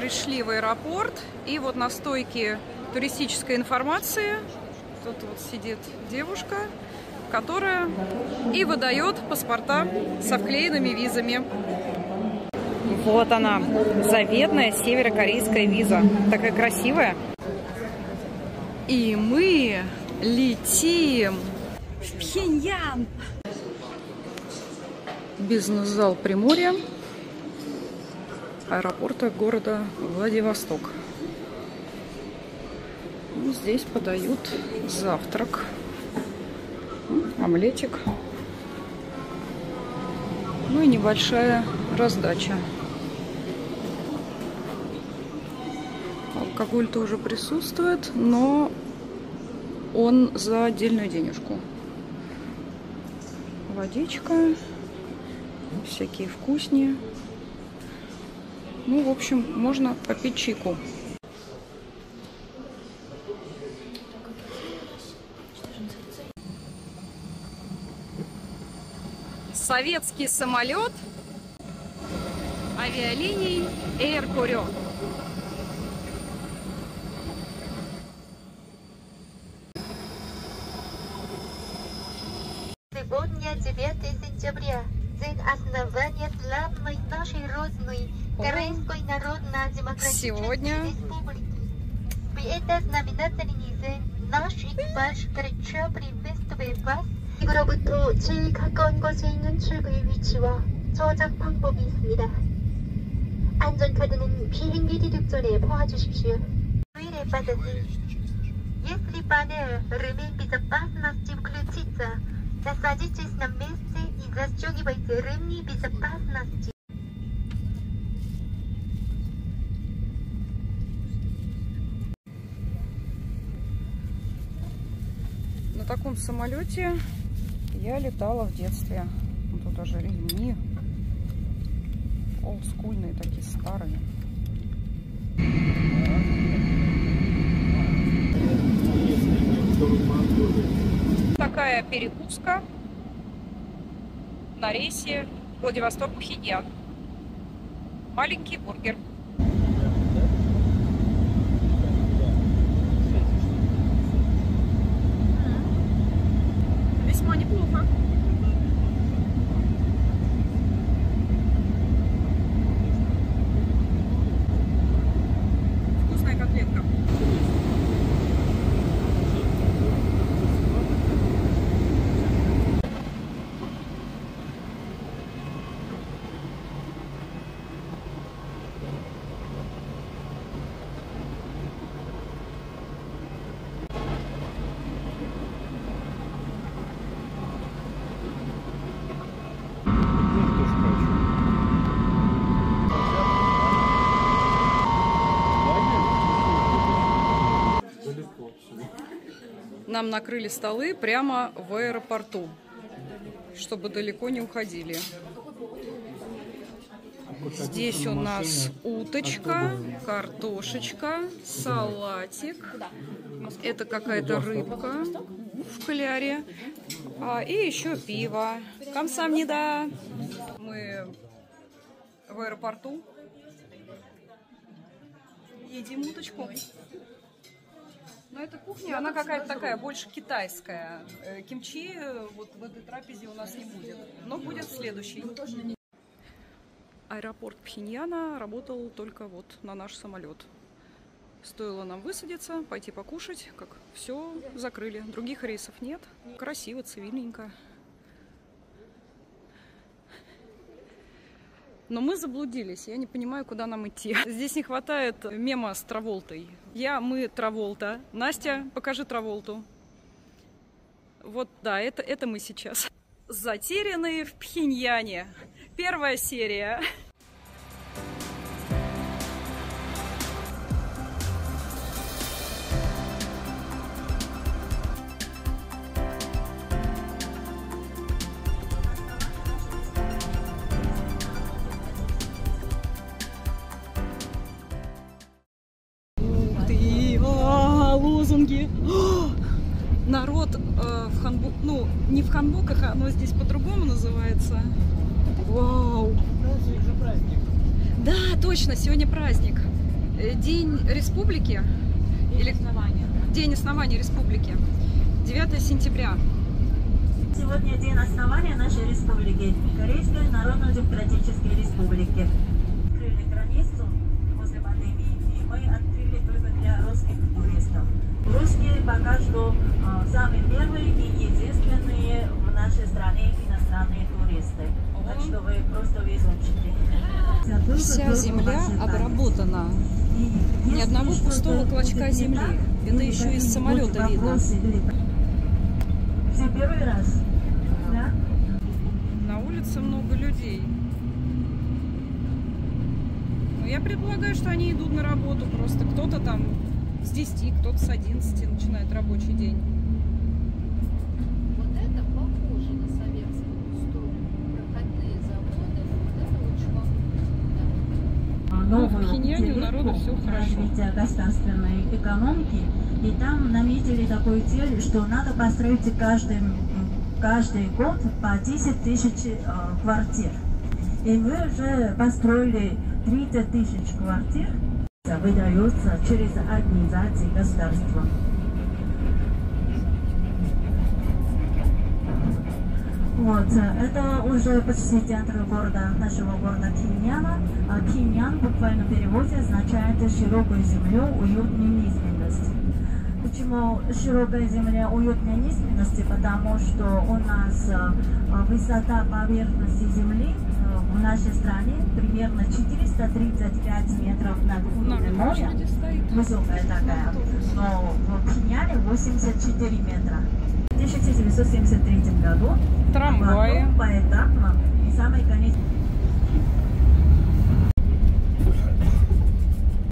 пришли в аэропорт, и вот на стойке туристической информации тут вот сидит девушка, которая и выдает паспорта со вклеенными визами. Вот она, заветная северокорейская виза, такая красивая. И мы летим в Пхеньян. Бизнес-зал Приморья аэропорта города Владивосток. Здесь подают завтрак, омлетик, ну и небольшая раздача. Алкоголь тоже присутствует, но он за отдельную денежку. Водичка, всякие вкусни. Ну, в общем, можно попить чайку. Советский самолет авиалиний Air Koryo. Сегодня 9 сентября, день основания славной нашей родной Корейской Народно-Демократической Республики. В этот знаменательный день наш экипаж горячо приветствует вас. 이거로부터 제일 가까운 곳에 있는 출구의 위치와 저장 방법이 있습니다. 안전카드는 비행기 뒤득전에 보아주십시오. 주의를 받으니, если панель ремень безопасности включится, насадитесь на месте и застегивайте ремни безопасности. На таком самолете я летала в детстве. Тут даже ремни олдскульные, такие старые. Такая перекуска на рейсе Владивосток-Пхеньян. Маленький бургер. Весьма неплохо. Вкусная котлетка. Нам накрыли столы прямо в аэропорту, чтобы далеко не уходили. Здесь у нас уточка, картошечка, салатик. Это какая-то рыбка в кляре. И еще пиво. Камсамнида. Мы в аэропорту. Едим уточку. Но эта кухня, она какая-то такая, больше китайская. Кимчи вот в этой трапезе у нас не будет, но будет в следующей. Аэропорт Пхеньяна работал только вот на наш самолет. Стоило нам высадиться, пойти покушать, как все закрыли. Других рейсов нет. Красиво, цивильненько. Но мы заблудились, я не понимаю, куда нам идти. Здесь не хватает мема с Траволтой. Мы, Траволта. Настя, покажи Траволту. Вот, да, это мы сейчас. Затерянные в Пхеньяне. Первая серия. Лозунги. Народ в ханбок, ну не в ханбоках, оно здесь по-другому называется. Вау! Да, точно, сегодня праздник. День республики? Или День основания республики. 9 сентября. Сегодня день основания нашей республики, Корейской Народно-Демократической Республики. Открыли границу после пандемии, и мы открыли только для русских туристов. Русские пока что самые первые и единственные в нашей стране иностранные туристы. Так что вы просто везучие. Вся земля обработана. Ни одного пустого клочка земли. Это еще из самолета видно. Все первый раз, да? На улице много людей. Но я предполагаю, что они идут на работу. Просто кто-то там с 10, кто-то с 11 начинает рабочий день. Вот это похоже на советскую сторону. Проходные заводы, вот это очень похоже. Но в Пхеньяне у народа все хорошо. Развитие государственной экономики. И там наметили такую цель, что надо построить каждый год по 10 тысяч квартир. И мы уже построили 30 тысяч квартир, выдаются через организации государства. Вот, это уже почти центр города, нашего города Пхеньяна. Пхеньян в буквальном переводе означает широкую землю, уютную низменность. Почему широкая земля, уютная низменность? Потому что у нас высота поверхности земли в нашей стране примерно 435 метров над уровнем моря. Высокая такая. Но в Пхеньяне 84 метра. В 1973 году Трамваи. Поэтапно и самый конец.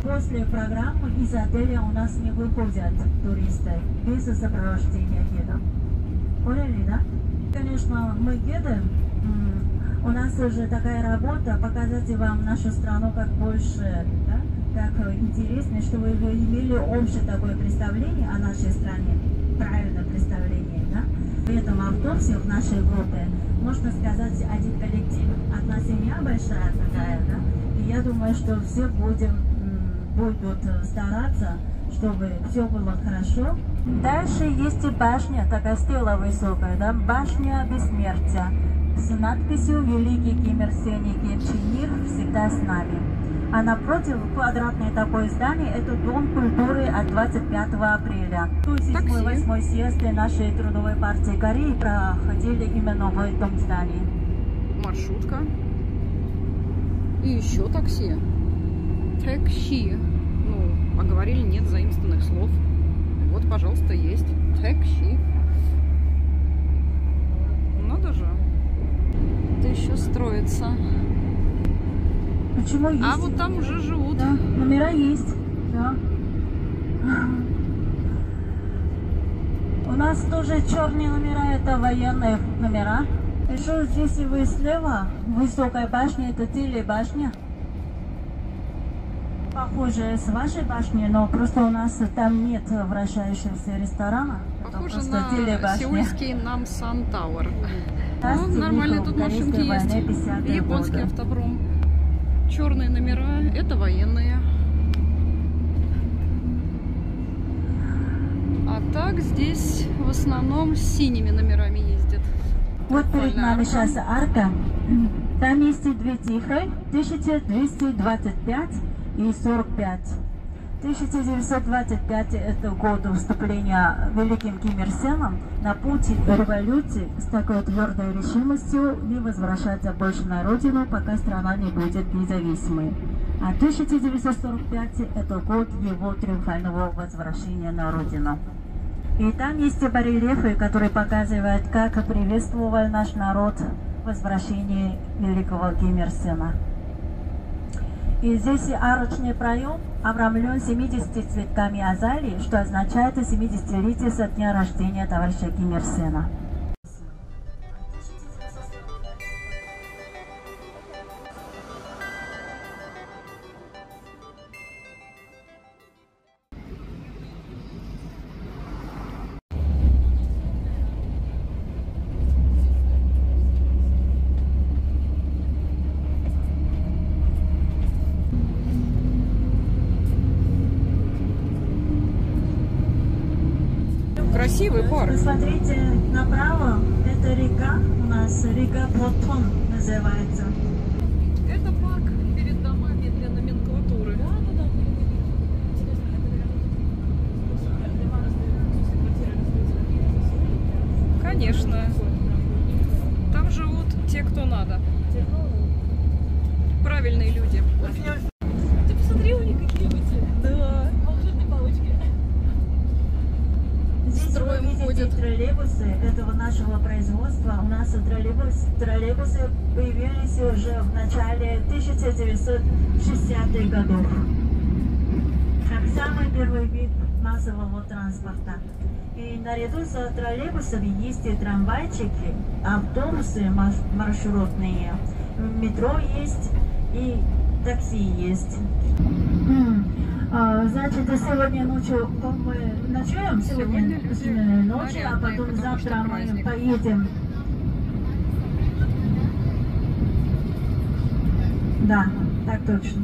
После программы из отеля у нас не выходят туристы без сопровождения гида. Поняли, да? Конечно, мы гиды, у нас уже такая работа, показать вам нашу страну как больше, да? Как интереснее, чтобы вы имели общее такое представление о нашей стране, правильное представление, да? В этом автобусе в нашей группе, можно сказать, один коллектив, одна семья большая такая, да? И я думаю, что все будут стараться, чтобы все было хорошо. Дальше есть и башня, такая стела высокая, да? Башня бессмертия с надписью «Великий Ким Ир Сен и Ким Чен Ир всегда с нами». А напротив квадратное такое здание – это Дом культуры от 25 апреля. 7-8 съезды нашей трудовой партии Кореи проходили именно в этом здании. Маршрутка. И еще такси. Тэкси. Ну, а говорили, нет заимствованных слов. Вот, пожалуйста, есть. Тэкси. Надо же. Это еще строится. Почему есть? А вот там уже живут. Да, номера есть. Да. У нас тоже черные номера, это военные номера. Еще здесь вы слева, высокая башня, это телебашня. Похоже с вашей башней, но просто у нас там нет вращающегося ресторана. Похоже это на сеульский Намсан Тауэр. Ну, нормально, тут машинки есть. Японский автопром. Черные номера – это военные. А так здесь в основном с синими номерами ездят. Вот перед нами сейчас арка. Там есть две цифры – 1225 и 45. 1925 – это год вступления великим Ким Ир Сеном на путь революции с такой твердой решимостью не возвращаться больше на родину, пока страна не будет независимой. А 1945 – это год его триумфального возвращения на родину. И там есть барельефы, которые показывают, как приветствовал наш народ возвращение великого Ким Ир Сена. И здесь арочный проем обрамлен 70 цветками азалии, что означает 70-летие со дня рождения товарища Ким Ир Сена. Красивый парк. Посмотрите направо, это река, у нас река Платон называется. Это парк перед домами для номенклатуры. Конечно. Там живут те, кто надо. Правильные люди. Ты посмотри, у них какие эти Да. волшебные палочки. Здесь Строем вы видите ходят. троллейбусы этого нашего производства. У нас троллейбусы появились уже в начале 1960-х годов. Как самый первый вид массового транспорта. И наряду с троллейбусами есть и трамвайчики, автобусы маршрутные, метро есть и такси есть. Значит, сегодня ночью мы ночуем, сегодня ночью, а потом завтра мы поедем. Да, так точно.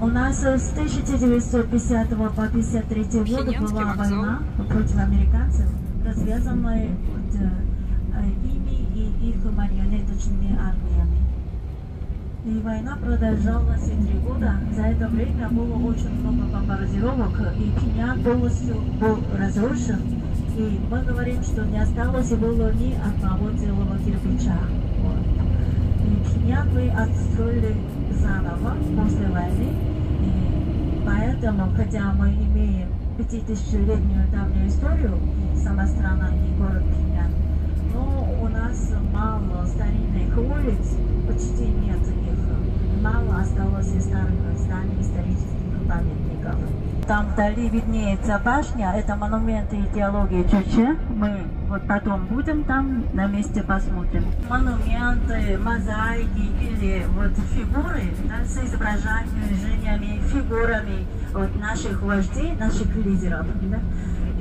У нас с 1950 по 1953 год Пхеньянский была вокзал. война против американцев, развязанная ими и их марионеточными армиями. И война продолжалась 3 года. За это время было очень много бомбардировок, и Пхеньян полностью был разрушен. И мы говорим, что не осталось и было ни одного целого кирпича. Вот. И Пхеньян мы отстроили заново после войны. И поэтому, хотя мы имеем 5000-летнюю давнюю историю, и сама страна, и город Пхеньян, но у нас мало старинных улиц, почти нет их. Мало осталось и старых зданий, исторических памятников. Там вдали виднеется башня, это монумент идеологии Чучхе. Мы вот потом будем там на месте посмотрим. Монументы, мозаики или вот фигуры, да, с изображениями, фигурами вот наших вождей, наших лидеров. Да.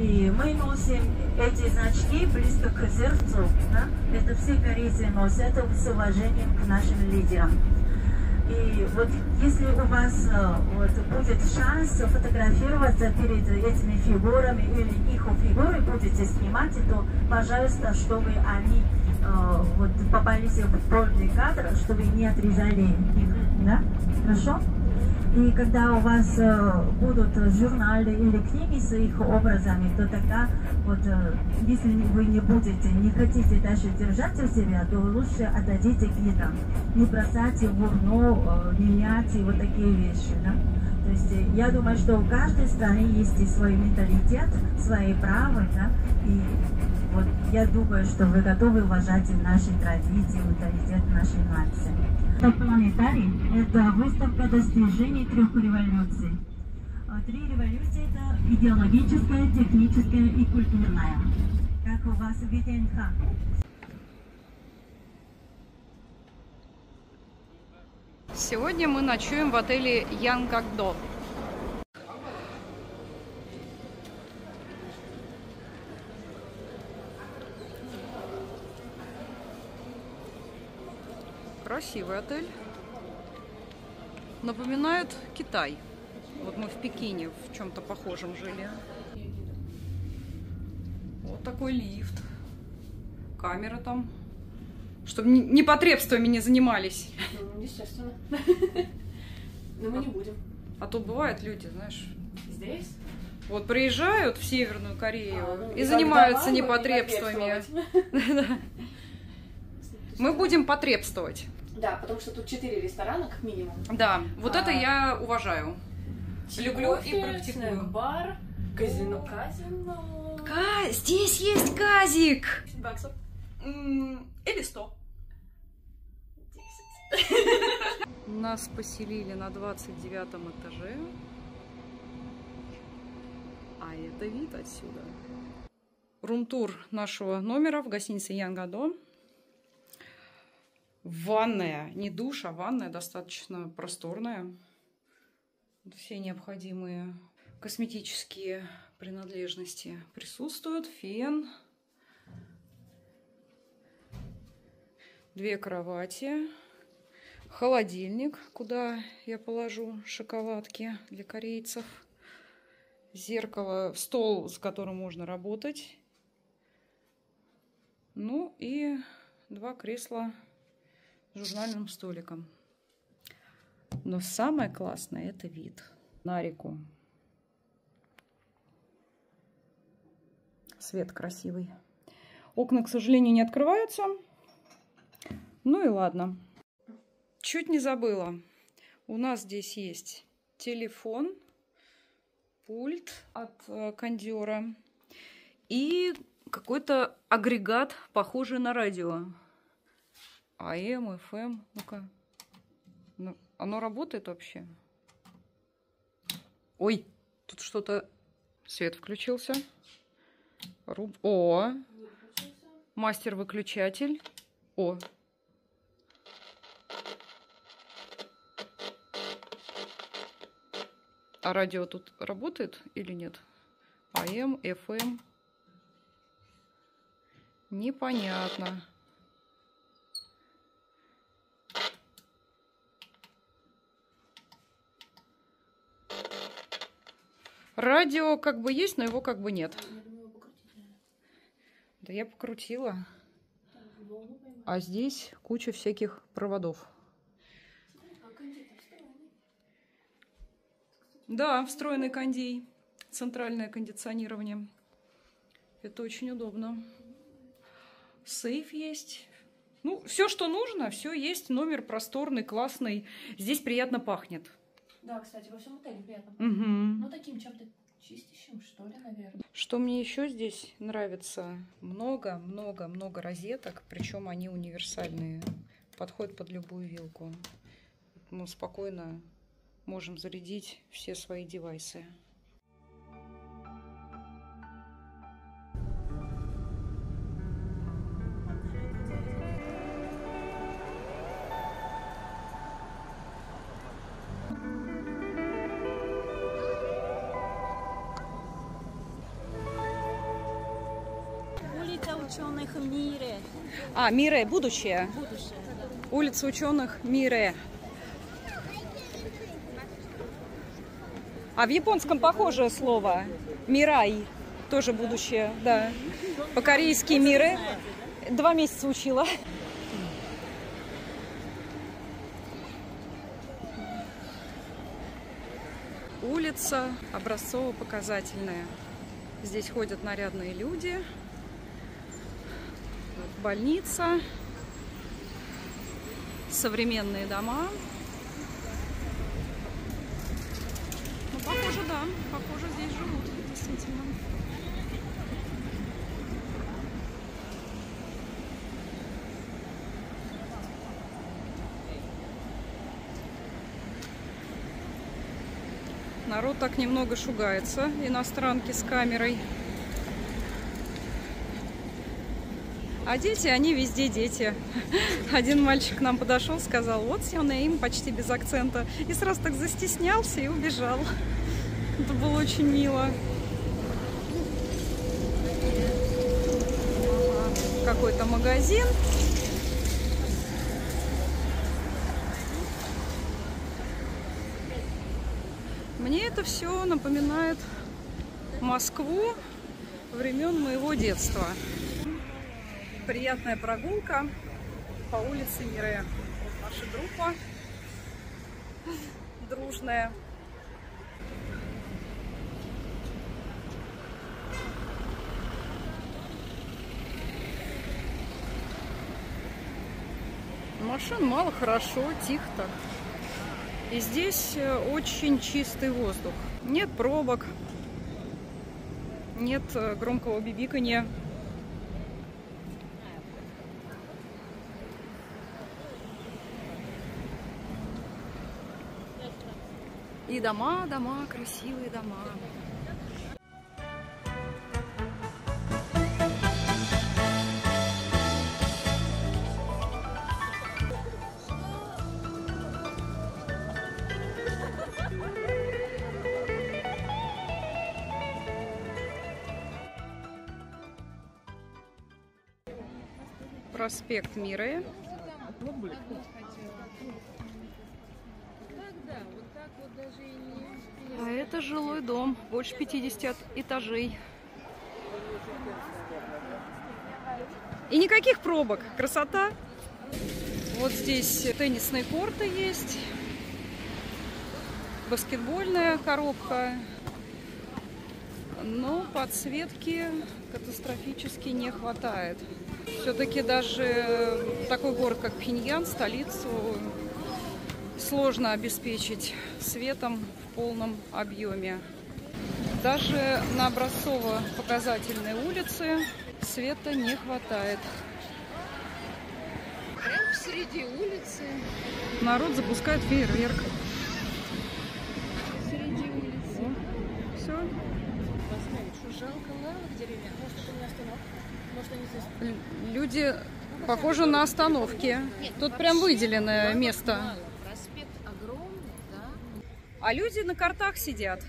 И мы носим эти значки близко к сердцу. Да. Это все корейцы носят с уважением к нашим лидерам. И вот если у вас вот, будет шанс фотографироваться перед этими фигурами или их фигуры будете снимать, то, пожалуйста, чтобы они вот, попались в полный кадр, чтобы не отрезали их. Да? Хорошо? И когда у вас будут журналы или книги с их образами, то тогда, вот, если вы не хотите даже держать у себя, то лучше отдадите гидам. Не бросать в урну, менять и вот такие вещи. Да? То есть я думаю, что в каждой стране есть и свой менталитет, свои права. Да? И вот я думаю, что вы готовы уважать наши традиции, менталитет нашей нации. Планетарий – это выставка достижений 3 революций. 3 революции – это идеологическая, техническая и культурная. Как у вас в ВТНХ. Сегодня мы ночуем в отеле Янгакдо. Красивый отель. Напоминает Китай. Вот мы в Пекине в чем-то похожем жили. Вот такой лифт. Камера там. Чтобы непотребствами не занимались. Ну, естественно. Но мы не будем. А то бывают люди, знаешь, Здесь? вот приезжают в Северную Корею Ну, и занимаются давай непотребствами. непотребствовать. Мы будем потребствовать. Да, потому что тут 4 ресторана, как минимум. Да, вот это я уважаю. Люблю и Кофе, практикую. снэк-бар, казино. Здесь есть казик! 10 баксов. Или 100. 10. Нас поселили на 29-м этаже. А это вид отсюда. Рум-тур нашего номера в гостинице Янгадо. Ванная, не душ, а ванная достаточно просторная. Все необходимые косметические принадлежности присутствуют. Фен. 2 кровати. Холодильник, куда я положу шоколадки для корейцев. зеркало, стол, с которым можно работать. Ну и 2 кресла с журнальным столиком. Но самое классное — это вид на реку. Свет красивый. Окна, к сожалению, не открываются. Ну и ладно. Чуть не забыла. У нас здесь есть телефон, пульт от кондера и какой-то агрегат, похожий на радио. АМ, ФМ. Ну-ка. Ну, оно работает вообще? Ой, тут что-то... Свет включился. О! Мастер-выключатель. О! А радио тут работает или нет? АМ, ФМ. Непонятно. Радио как бы есть, но его как бы нет. Да я покрутила. А здесь куча всяких проводов. Да, встроенный кондей. Центральное кондиционирование. Это очень удобно. Сейф есть. Ну, все, что нужно, все есть. Номер просторный, классный. Здесь приятно пахнет. Да, кстати, во всем отеле приятно. Угу. Ну, таким чем-то чистящим, что ли, наверное. Что мне еще здесь нравится? Много розеток. Причем они универсальные. Подходят под любую вилку. Мы спокойно можем зарядить все свои девайсы. Улица ученых Мире. А, Мире, будущее. Будущее. Улица ученых Мире. А в японском похожее слово. Мирай. Тоже будущее, да. По-корейски Мире. 2 месяца учила. Улица образцово-показательная. Здесь ходят нарядные люди. Больница. Современные дома. Ну, похоже, да. Похоже, здесь живут, действительно. Народ так немного шугается, иностранки с камерой. А дети, они везде дети. Один мальчик к нам подошел, сказал: "What's your name?" почти без акцента. И сразу так застеснялся и убежал. Это было очень мило. Какой-то магазин. Мне это все напоминает Москву времен моего детства. Приятная прогулка по улице Мире. Вот наша группа дружная. Машин мало, хорошо, тихо так. И здесь очень чистый воздух. Нет пробок, нет громкого бибиканья. И дома, красивые дома. Проспект Мире. Когда? Вот так вот даже и А это жилой дом, больше 50 этажей. И никаких пробок. Красота. Вот здесь теннисные корты есть. Баскетбольная коробка. Но подсветки катастрофически не хватает. Все-таки даже такой город, как Пхеньян, столицу, сложно обеспечить светом в полном объеме. Даже на образцово-показательной улице света не хватает. Прямо посреди улицы. Народ запускает фейерверк. Посреди улицы. Все. Что, жалко лавок деревья? Может, это не остановка? Может, они здесь... Люди похожи на остановки. Тут прям выделенное место. Проспект огромный, да? А люди на картах сидят.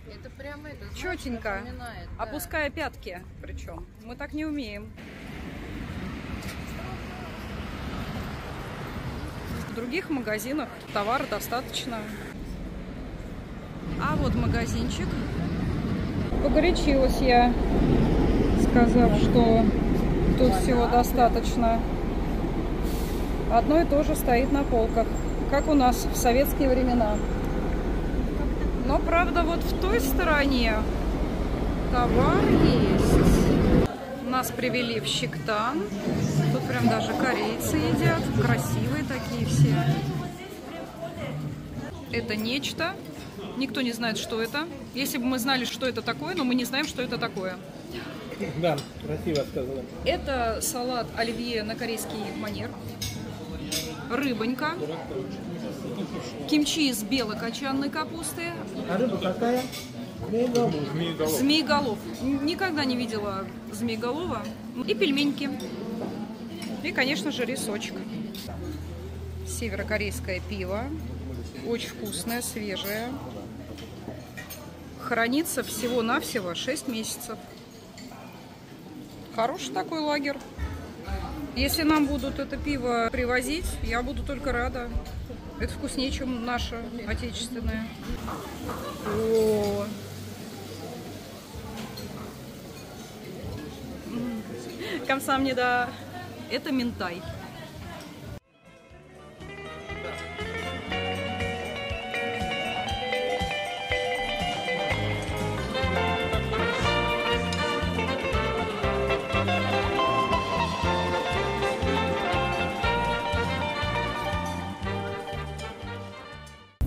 Это прямо это, знаешь, Четенько, напоминает, да. опуская пятки. Причем мы так не умеем. В других магазинах товара достаточно. А вот магазинчик. Погорячилась я, сказав, что тут всего достаточно. Одно и то же стоит на полках, как у нас в советские времена. Но, правда, вот в той стороне товар есть. Нас привели в Щиктан. Тут прям даже корейцы едят. Красивые такие все. Это нечто. Никто не знает, что это. Если бы мы знали, что это такое, но мы не знаем, что это такое. Да, красиво сказала. Это салат оливье на корейский манер. Рыбонька. Кимчи из белокочанной капусты. А рыба какая? Змееголов. Никогда не видела змееголова. И пельменьки. И, конечно же, рисочек. Северокорейское пиво. Очень вкусное, свежее. Хранится всего-навсего 6 месяцев. Хороший такой лагерь. Если нам будут это пиво привозить, я буду только рада. Это вкуснее, чем наше отечественное. О! Камсамнида. Это минтай.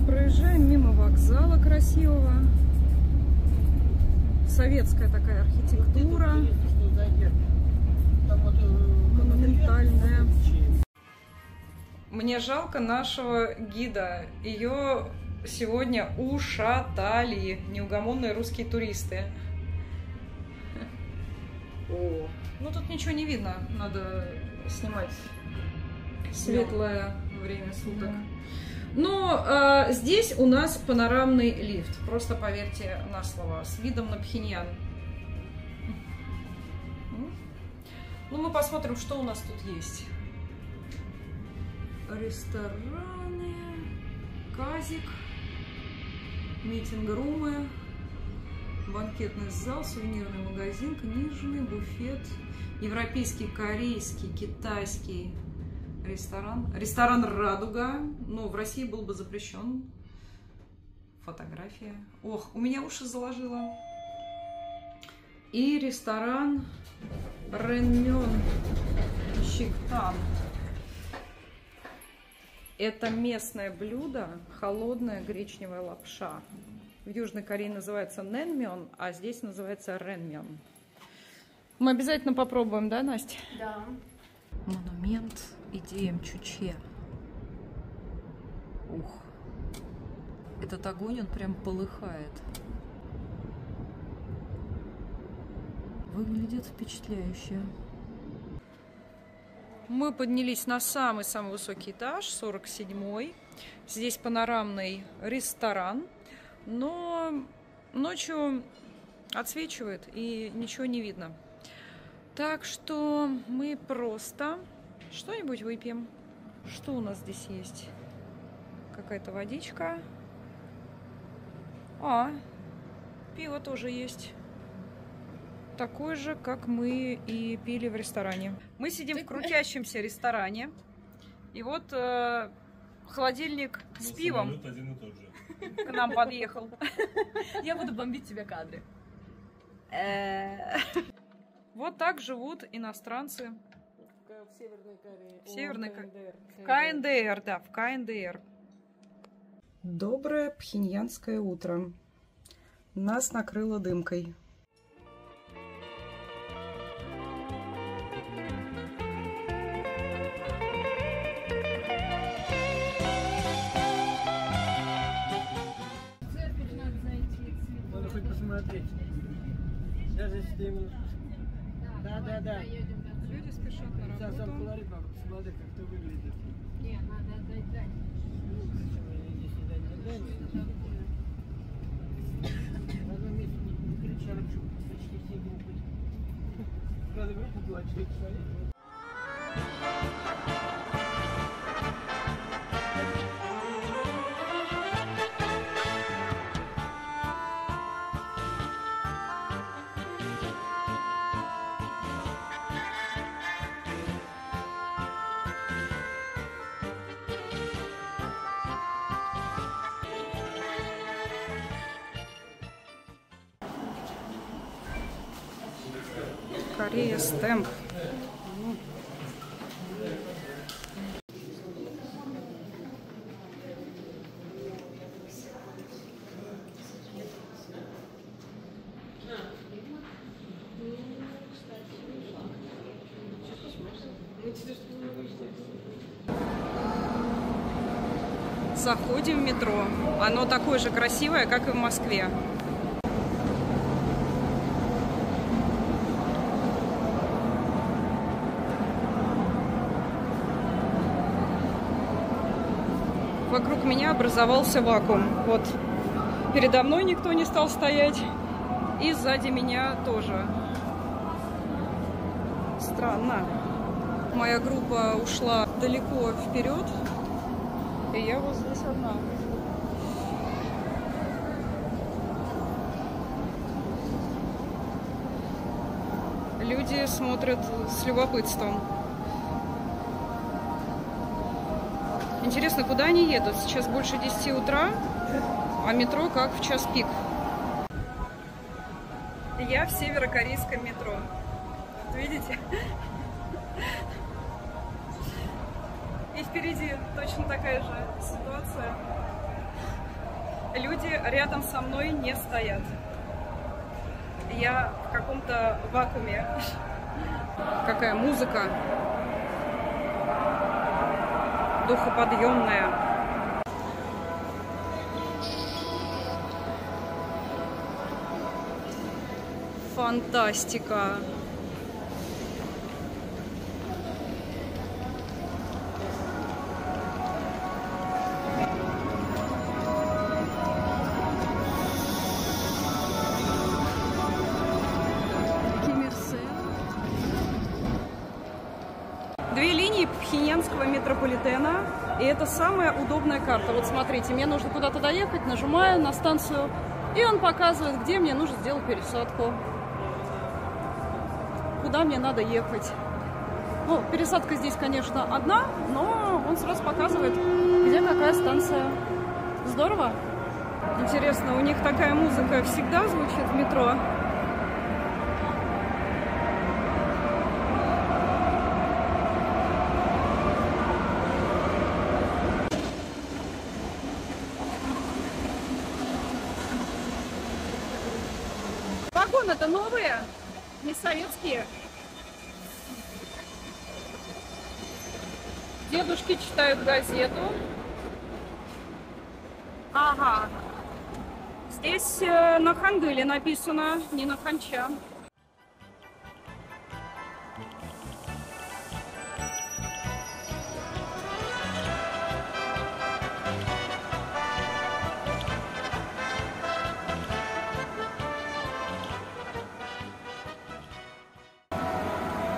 Проезжаем мимо вокзала красивого. Советская такая архитектура. Монументальная. Мне жалко нашего гида. Ее сегодня ушатали неугомонные русские туристы. О, ну тут ничего не видно. Надо снимать светлое время суток. Но здесь у нас панорамный лифт. Просто поверьте на слово. С видом на Пхеньян. Ну, мы посмотрим, что у нас тут есть. Рестораны, казик, митинг-румы, банкетный зал, сувенирный магазин, книжный, буфет, европейский, корейский, китайский ресторан. Ресторан «Радуга». Но в России был бы запрещен. Фотография. Ох, у меня уши заложило. И ресторан Рэнмён Щиктан. Это местное блюдо, холодная гречневая лапша. В Южной Корее называется нэнмён, а здесь называется рэнмён. Мы обязательно попробуем, да, Настя? Да. Монумент идеям Чучхе. Ух. Этот огонь, он прям полыхает. Выглядит впечатляюще. Мы поднялись на самый-самый высокий этаж, 47-й. Здесь панорамный ресторан, но ночью отсвечивает и ничего не видно. Так что мы просто что-нибудь выпьем. Что у нас здесь есть? Какая-то водичка. А, пиво тоже есть. Такой же, как мы и пили в ресторане. Мы сидим в крутящемся ресторане. И вот холодильник с пивом один и тот же. к нам подъехал. Я буду бомбить тебе кадры. Вот так живут иностранцы. В Северной Корее. В Северной КНДР. В КНДР, да, в КНДР. Доброе пхеньянское утро. Нас накрыло дымкой. Надо хоть посмотреть. Даже если ты именно... Да. Люди спешат на Сам работу. колорит надо посмотреть, как это выглядит. Не, надо отдать дань. В одном месте не кричали, почти все группы. Надо группу была 4 человека. Корея стемп. Заходим в метро. Оно такое же красивое, как и в Москве. Вокруг меня образовался вакуум. Вот передо мной никто не стал стоять, и сзади меня тоже. Странно. Моя группа ушла далеко вперед, и я вот здесь одна. Люди смотрят с любопытством. Интересно, куда они едут? Сейчас больше 10 утра, а метро как в час пик. Я в северокорейском метро. Вот видите? И впереди точно такая же ситуация. Люди рядом со мной не стоят. Я в каком-то вакууме. Какая музыка. Духоподъемная. Фантастика. Две линии пхеньянского метрополитена, и это самая удобная карта. Вот смотрите, мне нужно куда-то доехать, нажимаю на станцию, и он показывает, где мне нужно сделать пересадку, куда мне надо ехать. Ну, пересадка здесь, конечно, одна, но он сразу показывает, где какая станция. Здорово. Интересно, у них такая музыка всегда звучит в метро? Вагоны-то новые, не советские. Дедушки читают газету. Ага. Здесь на хангыле написано, не на ханча.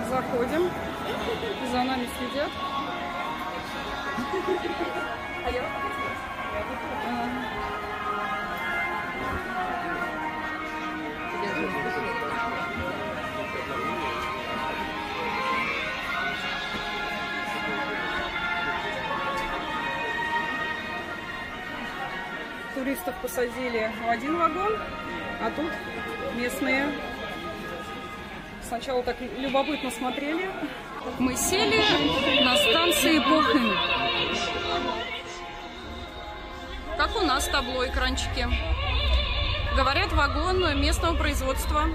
Заходим, за нами следят. туристов посадили в один вагон, а тут местные сначала так любопытно смотрели. Мы сели на станции Бохын. Как у нас табло, экранчики. Говорят, вагон местного производства.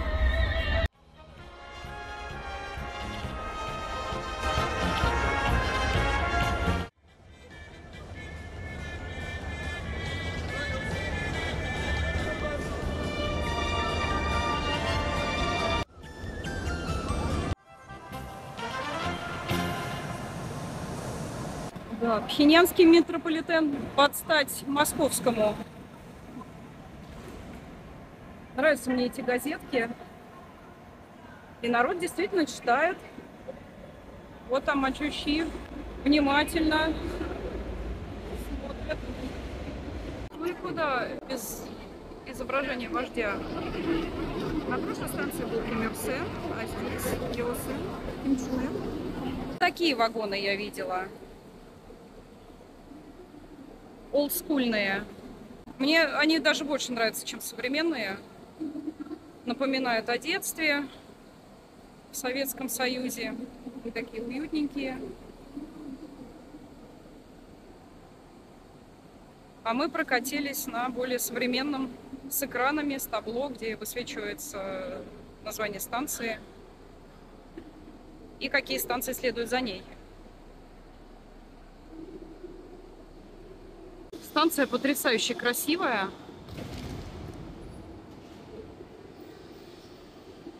Да, пхеньянский метрополитен под стать московскому. Нравятся мне эти газетки. И народ действительно читает. Вот там мачущи внимательно смотрят. Ну и куда без изображения вождя? На прошлой станции был Ким Ир Сен, а здесь его сын Ким Чен Ын. Такие вагоны я видела. Олдскульные. Мне они даже больше нравятся, чем современные. Напоминают о детстве в Советском Союзе. И такие уютненькие. А мы прокатились на более современном, с экранами, с табло, где высвечивается название станции и какие станции следуют за ней. Станция потрясающе красивая.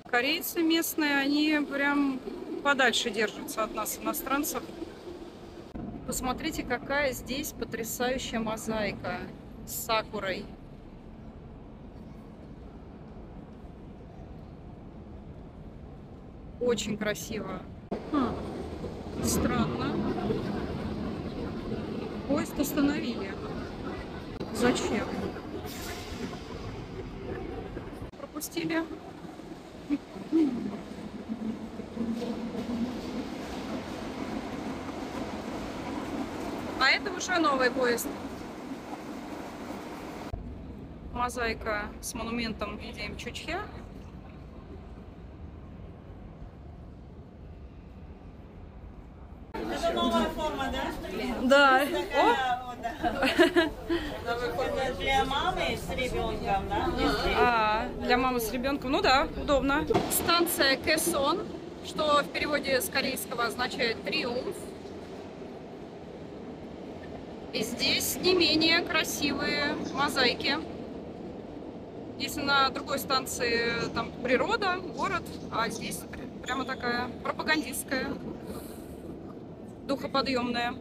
Корейцы местные, они прям подальше держатся от нас, иностранцев. Посмотрите, какая здесь потрясающая мозаика с сакурой. Очень красиво. Странно. Поезд остановили. Зачем? Пропустили. А это уже новый поезд. Мозаика с монументом в виде Мчучхе. Это новая форма, да? Да. Для мамы с ребенком, да? Для мамы с ребенком. Ну да, удобно. Станция Кэсон, что в переводе с корейского означает триумф. И здесь не менее красивые мозаики. Если на другой станции там природа, город, а здесь прямо такая пропагандистская, духоподъемная.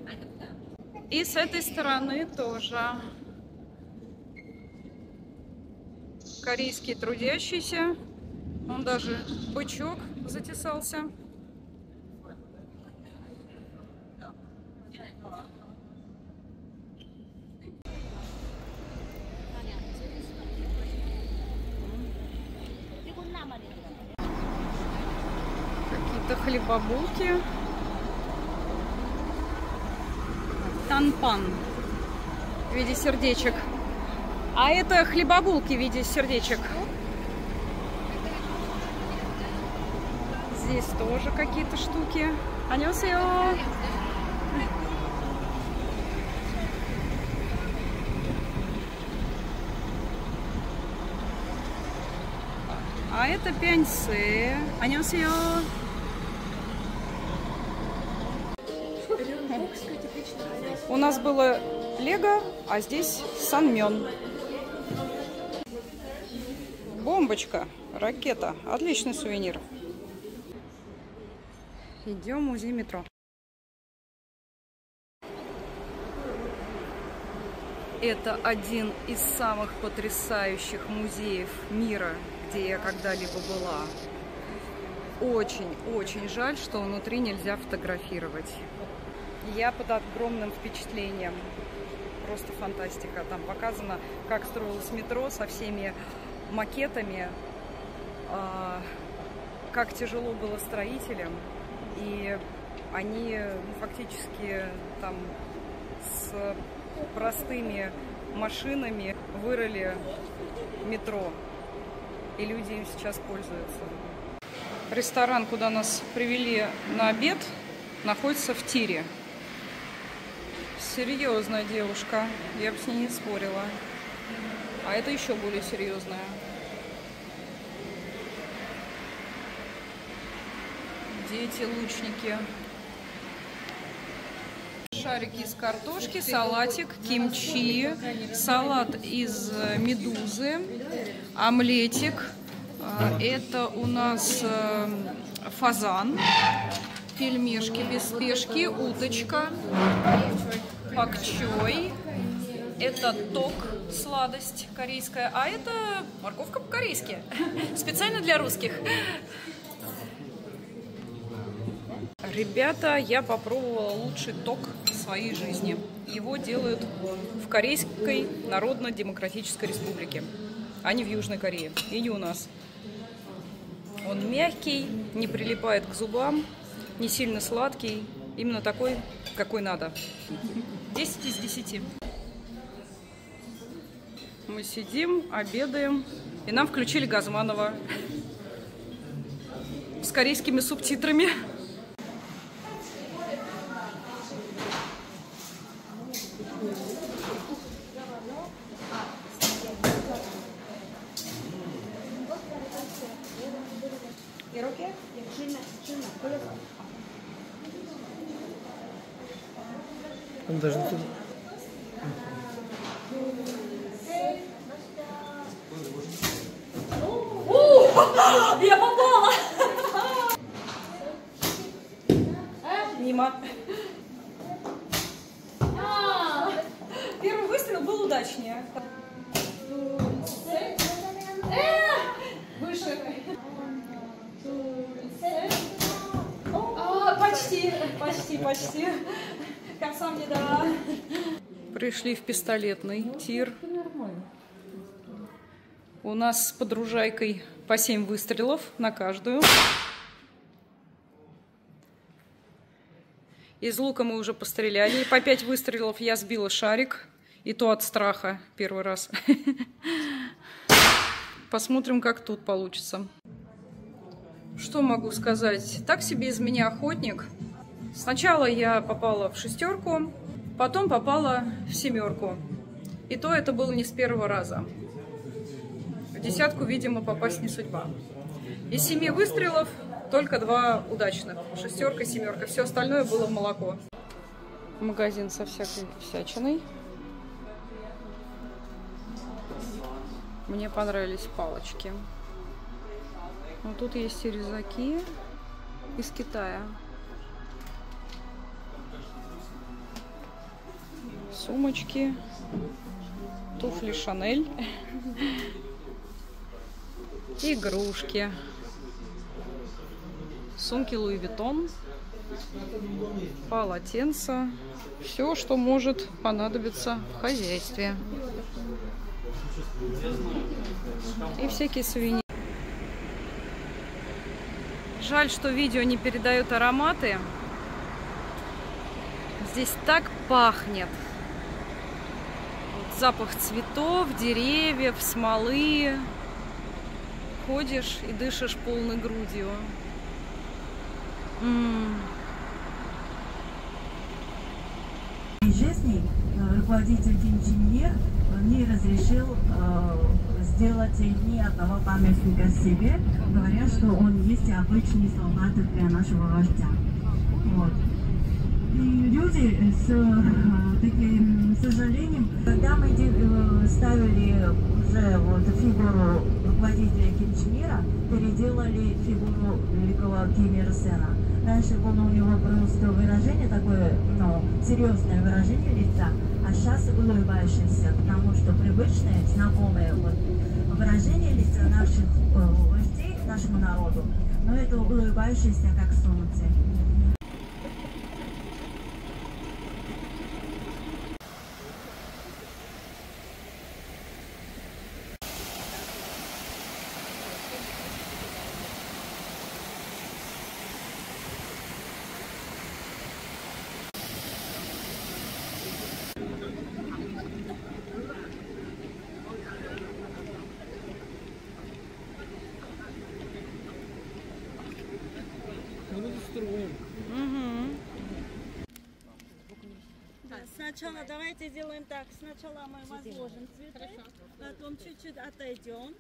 И с этой стороны тоже корейские трудящиеся. Он даже бычок затесался. Какие-то хлебобулки. Танпан в виде сердечек. А это хлебобулки в виде сердечек. Здесь тоже какие-то штуки. 안녕하세요. А это пяньцы. 안녕하세요. У нас было лего, а здесь санмён. Бомбочка, ракета. Отличный сувенир. Идем в музей метро. Это один из самых потрясающих музеев мира, где я когда-либо была. Очень жаль, что внутри нельзя фотографировать. Я под огромным впечатлением. Просто фантастика. Там показано, как строилось метро со всеми макетами, как тяжело было строителям. И они фактически там с простыми машинами вырыли метро. И люди им сейчас пользуются. Ресторан, куда нас привели на обед, находится в тире. Серьезная девушка, я бы с ней не спорила. А это еще более серьезная. Дети, лучники. Шарики из картошки, салатик, кимчи, салат из медузы, омлетик. Это у нас фазан, пельмешки без спешки, уточка, пакчой. Это ток, сладость корейская, а это морковка по-корейски, специально для русских. Ребята, я попробовала лучший ток в своей жизни. Его делают в Корейской Народно-Демократической Республике, а не в Южной Корее, и не у нас. Он мягкий, не прилипает к зубам, не сильно сладкий, именно такой, какой надо. 10 из 10. Мы сидим, обедаем, и нам включили Газманова с корейскими субтитрами. Он даже тут. Я попала! Мимо. Первый выстрел был удачнее. Выше. Почти. Камсамнида. Пришли в пистолетный тир. У нас с подружайкой по 7 выстрелов на каждую. Из лука мы уже постреляли. По 5 выстрелов я сбила шарик. И то от страха первый раз. Посмотрим, как тут получится. Что могу сказать? Так себе из меня охотник. Сначала я попала в 6, потом попала в 7. И то это было не с первого раза. В 10, видимо, попасть не судьба. Из 7 выстрелов только 2 удачных. 6, 7. Все остальное было в молоко. Магазин со всякой всячиной. Мне понравились палочки. Вот тут есть и резаки из Китая. Сумочки. Туфли Шанель. Игрушки. Сумки Луи Виттон. Полотенца. Все, что может понадобиться в хозяйстве. И всякие сувениры. Жаль, что видео не передает ароматы. Здесь так пахнет. Вот запах цветов, деревьев, смолы. Ходишь и дышишь полной грудью. Жизни руководитель Ким Чен Ир не разрешил сделать ни одного памятника себе, говоря, что он есть обычный солдат для нашего вождя. Вот. И люди с таким сожалением, когда мы ставили уже вот фигуру руководителя Ким Чен Ира, переделали фигуру великого Ким Ир Сена. Раньше было у него просто выражение такое, серьезное выражение лица, а сейчас улыбающееся, потому что привычное, знакомое вот выражение лица наших вождей, нашему народу, но это улыбающееся как солнце. Сначала давайте сделаем так. Сначала мы возложим цветы, потом чуть-чуть отойдем.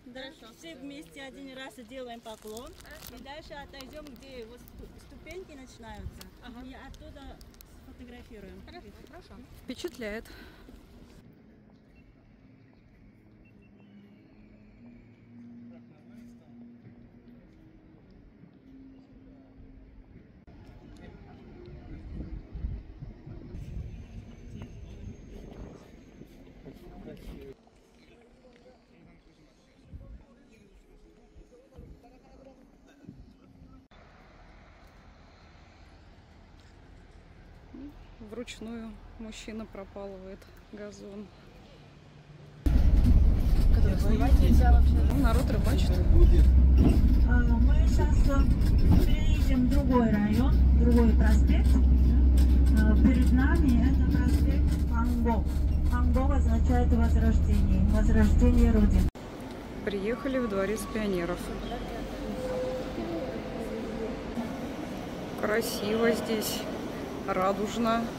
Все вместе один раз делаем поклон. И дальше отойдем, где вот ступеньки начинаются. И оттуда сфотографируем. Хорошо. Впечатляет. Вручную мужчина пропалывает газон. Ну, народ рыбачит. Мы сейчас переедем в другой район, другой проспект. Перед нами это проспект Хангбок. Хангбок означает возрождение, возрождение Родины. Приехали в Дворец пионеров. Красиво здесь, радужно. —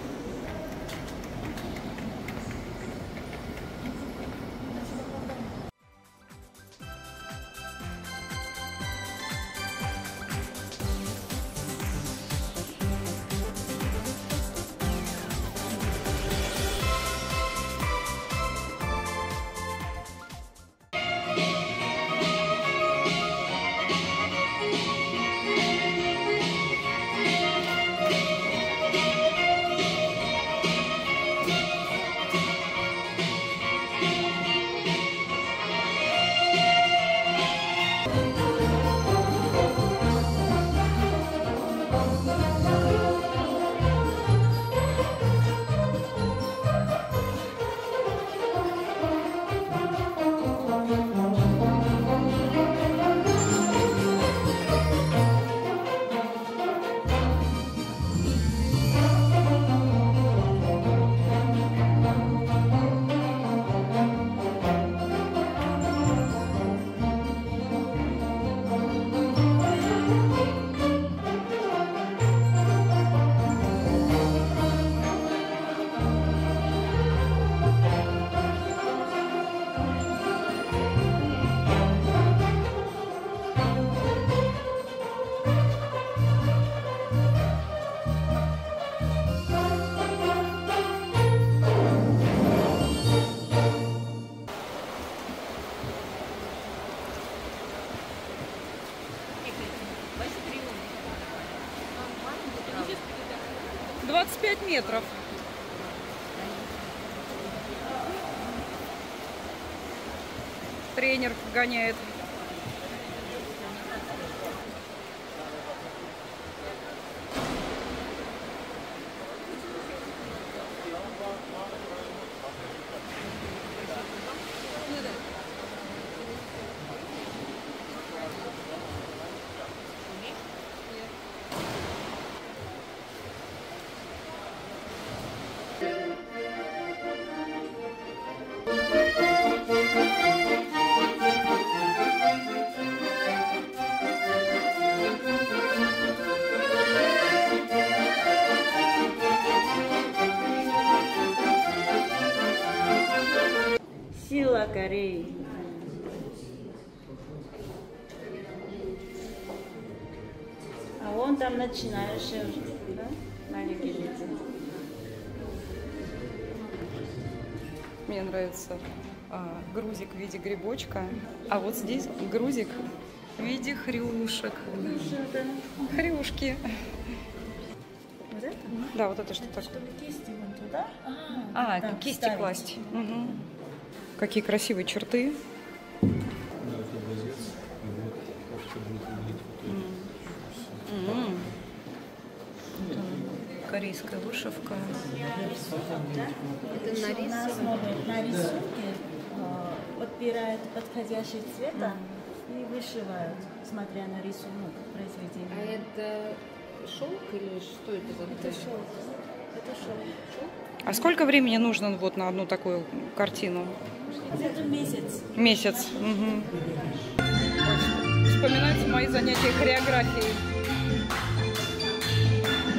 25 метров. Тренер гоняет. Сила Кореи. А вон там начинающий, да? Маленький лицо. Мне нравится грузик в виде грибочка, а вот здесь грузик в виде хрюшек. Хрюшки. Вот это? Да, вот это что такое? Чтобы кисти вон туда. А, кисти ставить. класть. Угу. Какие красивые черты. Корейская вышивка. Это На основе на рисунке подбирают подходящий цвета и вышивают, смотря на рисунок произведения. А это шелк или что это за Это шелк. Это шелк. А сколько времени нужно вот на одну такую картину? Это месяц. Месяц. Угу. Вспоминаются мои занятия хореографией.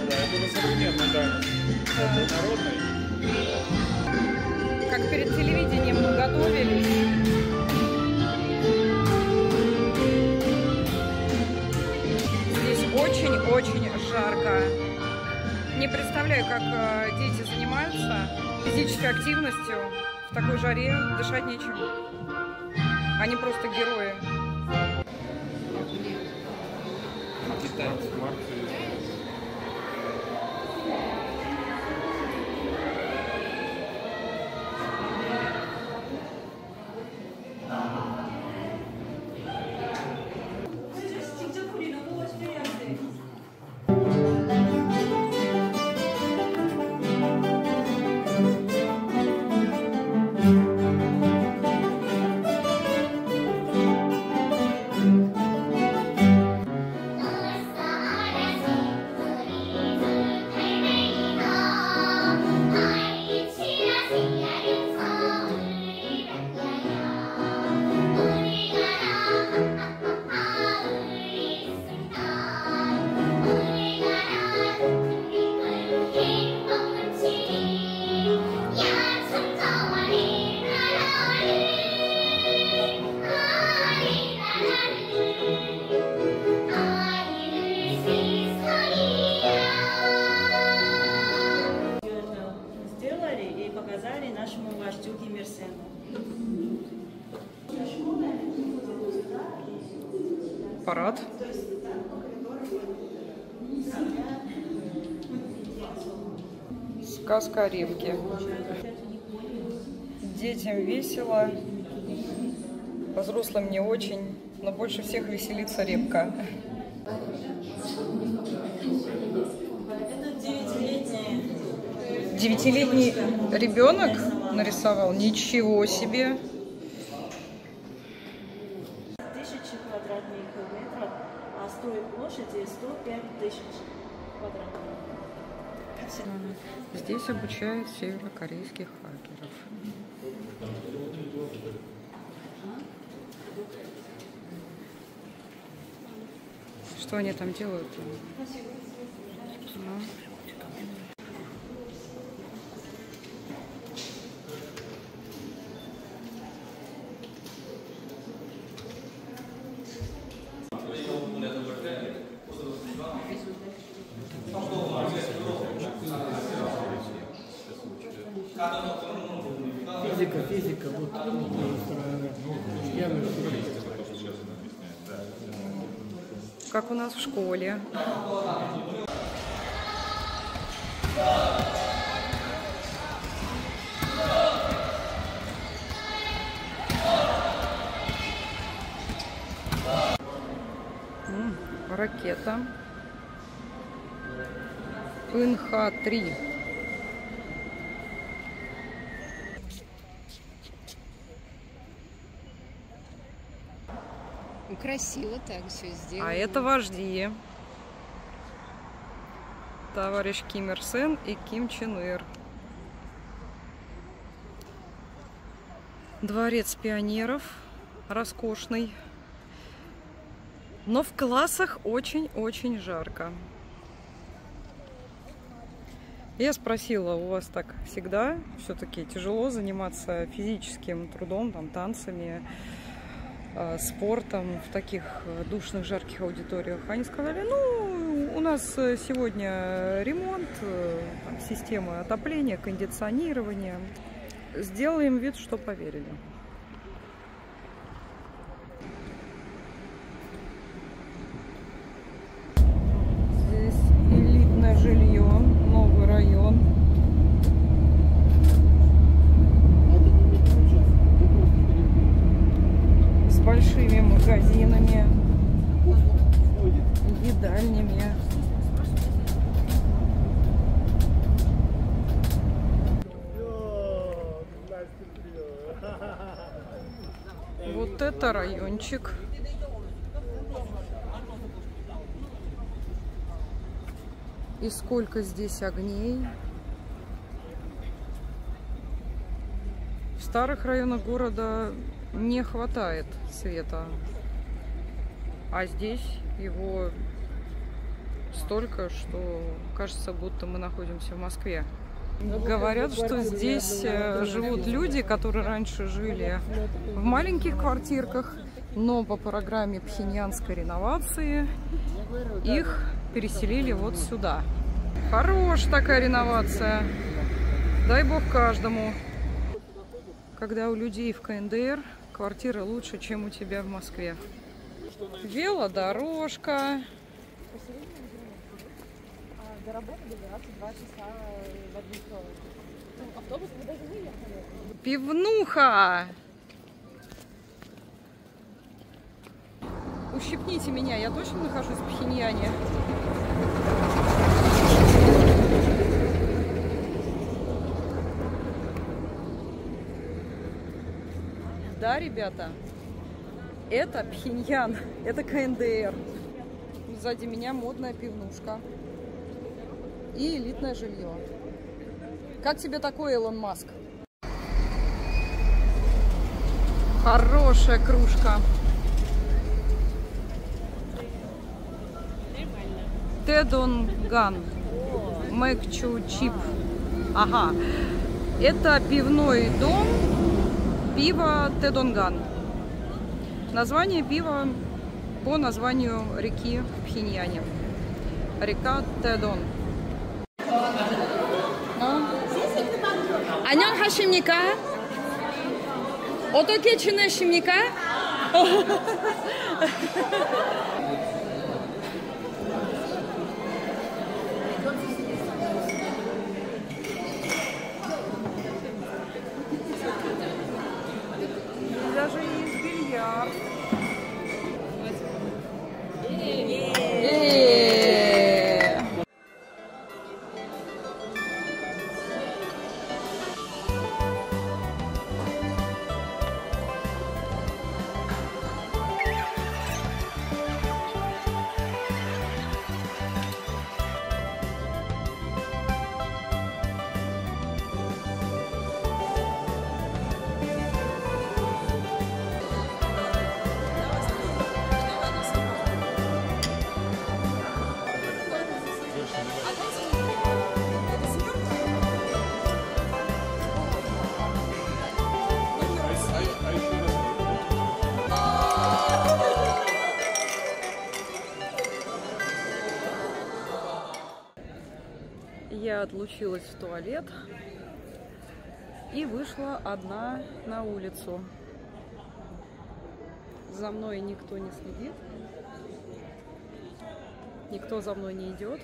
Да, это современный танец. Это народный. Как перед телевидением готовились. Здесь очень-очень жарко. Не представляю, как дети занимаются физической активностью в такой жаре, дышать нечем. Они просто герои. Сделали и показали нашему вождю Ким Ир Сену. Парад. Сказка о репке. Детям весело, взрослым не очень, но больше всех веселится репка. Это 9-летний ребенок нарисовал? Ничего себе! 1000 квадратных метров, а стоит площади 105 тысяч квадратных. Здесь обучают северокорейских хакеров. Что они там делают? Физика, вот явно. Как у нас в школе. Ракета. ПНХ-3. Красиво так все сделано. А это вожди. Товарищ Ким Ир Сен и Ким Чен Ир. Дворец пионеров. Роскошный. Но в классах очень-очень жарко. Я спросила, у вас так всегда все-таки тяжело заниматься физическим трудом, там, танцами, спортом в таких душных, жарких аудиториях? Они сказали, ну, у нас сегодня ремонт, там, системы отопления, кондиционирования. Сделаем вид, что поверили. Здесь элитное жилье, новый район. С большими магазинами, едальнями. Вот это райончик. И сколько здесь огней. В старых районах города не хватает света. А здесь его столько, что кажется, будто мы находимся в Москве. Говорят, что здесь живут люди, которые раньше жили в маленьких квартирках, но по программе пхеньянской реновации их переселили вот сюда. Хорошая такая реновация. Дай бог каждому. Когда у людей в КНДР квартира лучше, чем у тебя в Москве. Велодорожка. До работы добираться 2 часа в одну сторону. Ну, автобус мы даже не ехали. Пивнуха! Ущипните меня, я точно нахожусь в Пхеньяне? Да, ребята, это Пхеньян, это КНДР. Сзади меня модная пивнушка и элитное жилье. Как тебе такой, Илон Маск? Хорошая кружка. Тэдонган. Мэкчу чип. Ага. Это пивной дом. Пиво Тэдонган. Название пива по названию реки в Пхеньяне. Река Тэдон. 안녕하십니까? 어떻게 지내십니까? Даже есть бильярд. Я отлучилась в туалет и вышла одна на улицу. За мной никто не следит, никто за мной не идет.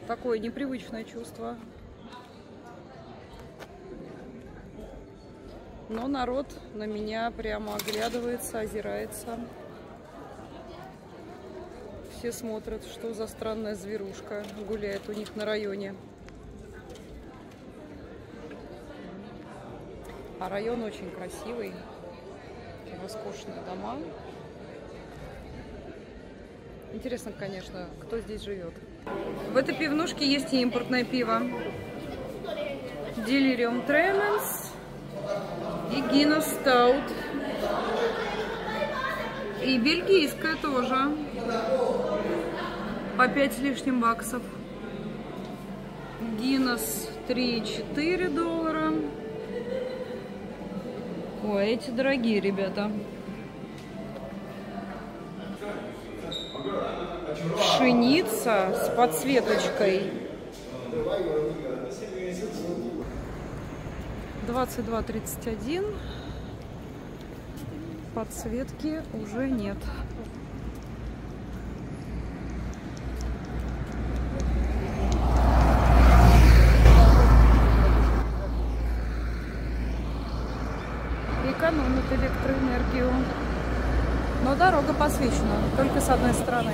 Такое непривычное чувство. Но народ на меня прямо оглядывается, озирается. Все смотрят, что за странная зверушка гуляет у них на районе. А район очень красивый, роскошные дома. Интересно, конечно, кто здесь живет. В этой пивнушке есть и импортное пиво. Delirium Tremens и Guinness Stout. И бельгийское тоже. По 5 с лишним баксов. Guinness 3,4 доллара. Ой, эти дорогие, ребята. Пшеница с подсветочкой. 22,31. Подсветки уже нет. Экономит электроэнергию. Но дорога посвечена только с одной стороны.